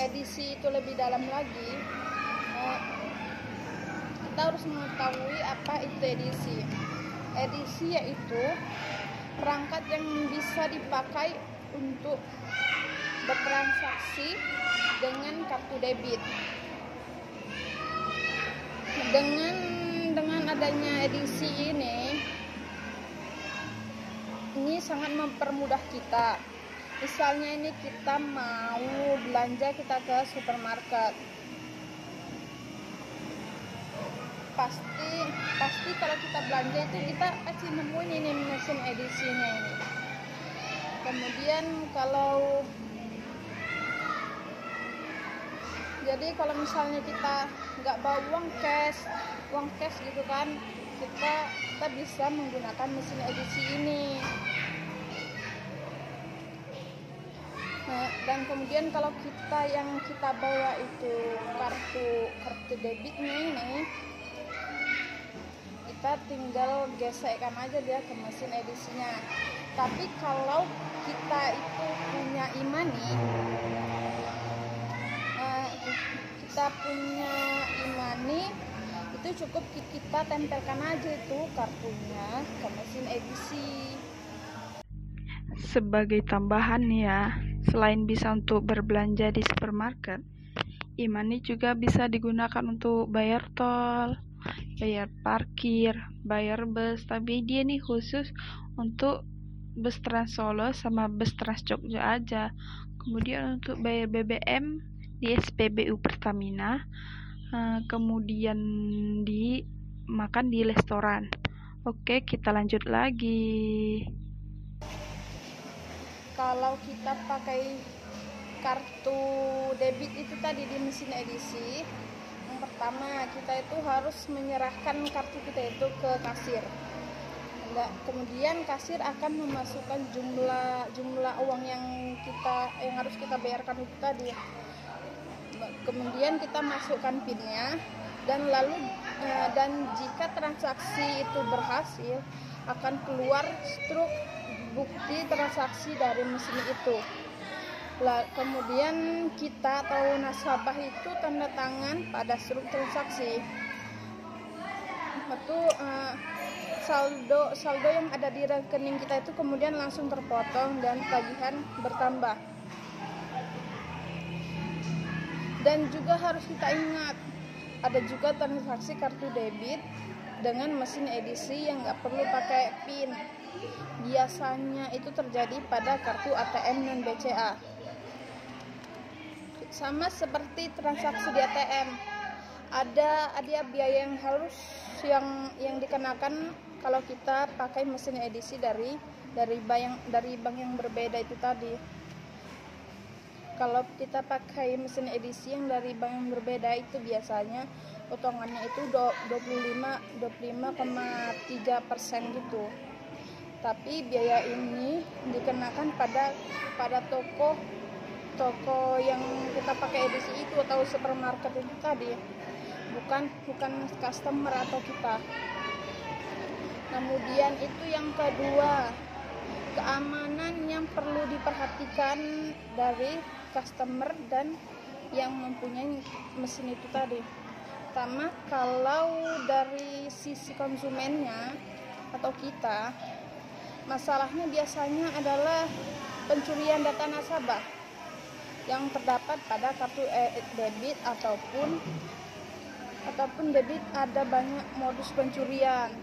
edisi itu lebih dalam lagi, kita harus mengetahui apa itu edisi. Edisi yaitu perangkat yang bisa dipakai untuk bertransaksi dengan kartu debit. Dengan adanya edisi ini sangat mempermudah kita. Misalnya ini kita mau belanja, kita ke supermarket, pasti kalau kita belanja itu kita pasti nemuin ini mesin edisinya ini. Kemudian kalau misalnya kita nggak bawa uang cash gitu kan, kita bisa menggunakan mesin edisi ini. Nah, dan kemudian kalau yang kita bawa itu kartu debitnya ini, kita tinggal gesekkan aja dia ke mesin edisinya. Tapi kalau kita itu punya e-money, itu cukup kita tempelkan aja itu kartunya ke mesin edisi. Sebagai tambahan ya, selain bisa untuk berbelanja di supermarket, e-money juga bisa digunakan untuk bayar tol, bayar parkir, bayar bus. Tapi dia nih khusus untuk bus Trans Solo sama bus Trans Jogja aja. Kemudian untuk bayar BBM di SPBU Pertamina, kemudian makan di restoran. Oke, kita lanjut lagi. Kalau kita pakai kartu debit itu tadi di mesin edisi, yang pertama kita itu harus menyerahkan kartu kita itu ke kasir. Kemudian kasir akan memasukkan jumlah uang yang harus kita bayarkan itu tadi. Kemudian kita masukkan PIN-nya, dan jika transaksi itu berhasil, akan keluar struk bukti transaksi dari mesin itu. Kemudian kita atau nasabah itu tanda tangan pada struk transaksi. Itu saldo yang ada di rekening kita itu kemudian langsung terpotong dan tagihan bertambah. Dan juga harus kita ingat, ada juga transaksi kartu debit dengan mesin edisi yang nggak perlu pakai PIN. Biasanya itu terjadi pada kartu ATM dan BCA. Sama seperti transaksi di ATM, ada biaya yang dikenakan kalau kita pakai mesin edisi dari bank yang berbeda itu tadi. Kalau kita pakai mesin edisi yang dari bank yang berbeda itu biasanya potongannya itu 25,3% gitu. Tapi biaya ini dikenakan pada toko yang kita pakai edisi itu atau supermarket itu tadi, bukan customer atau kita. Kemudian itu yang kedua, keamanan yang perlu diperhatikan dari customer dan yang mempunyai mesin itu tadi. Pertama, kalau dari sisi konsumennya atau kita, masalahnya biasanya adalah pencurian data nasabah yang terdapat pada kartu debit ataupun debit. Ada banyak modus pencurian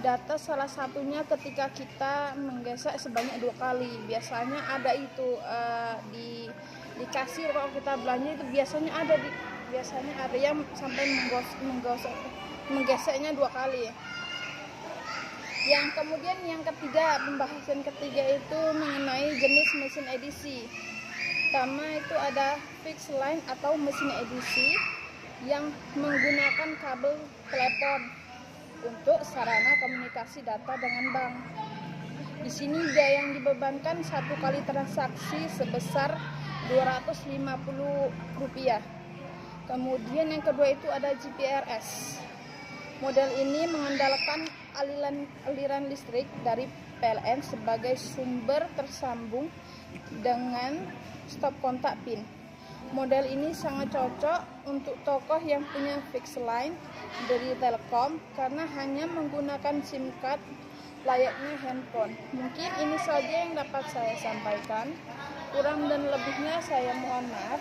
data, salah satunya ketika kita menggesek sebanyak 2 kali. Biasanya ada itu di kasir kalau kita belanja itu biasanya ada yang sampai menggeseknya 2 kali. Kemudian yang ketiga, pembahasan ketiga itu mengenai jenis mesin edisi. Pertama itu ada fixed line atau mesin edisi yang menggunakan kabel telepon untuk sarana komunikasi data dengan bank. Di sini biaya yang dibebankan 1 kali transaksi sebesar Rp250. Kemudian yang kedua itu ada GPRS. Model ini mengandalkan aliran listrik dari PLN sebagai sumber tersambung dengan stop kontak PIN. Model ini sangat cocok untuk tokoh yang punya fixed line dari Telkom karena hanya menggunakan SIM card layaknya handphone. Mungkin ini saja yang dapat saya sampaikan. Kurang dan lebihnya saya mohon maaf.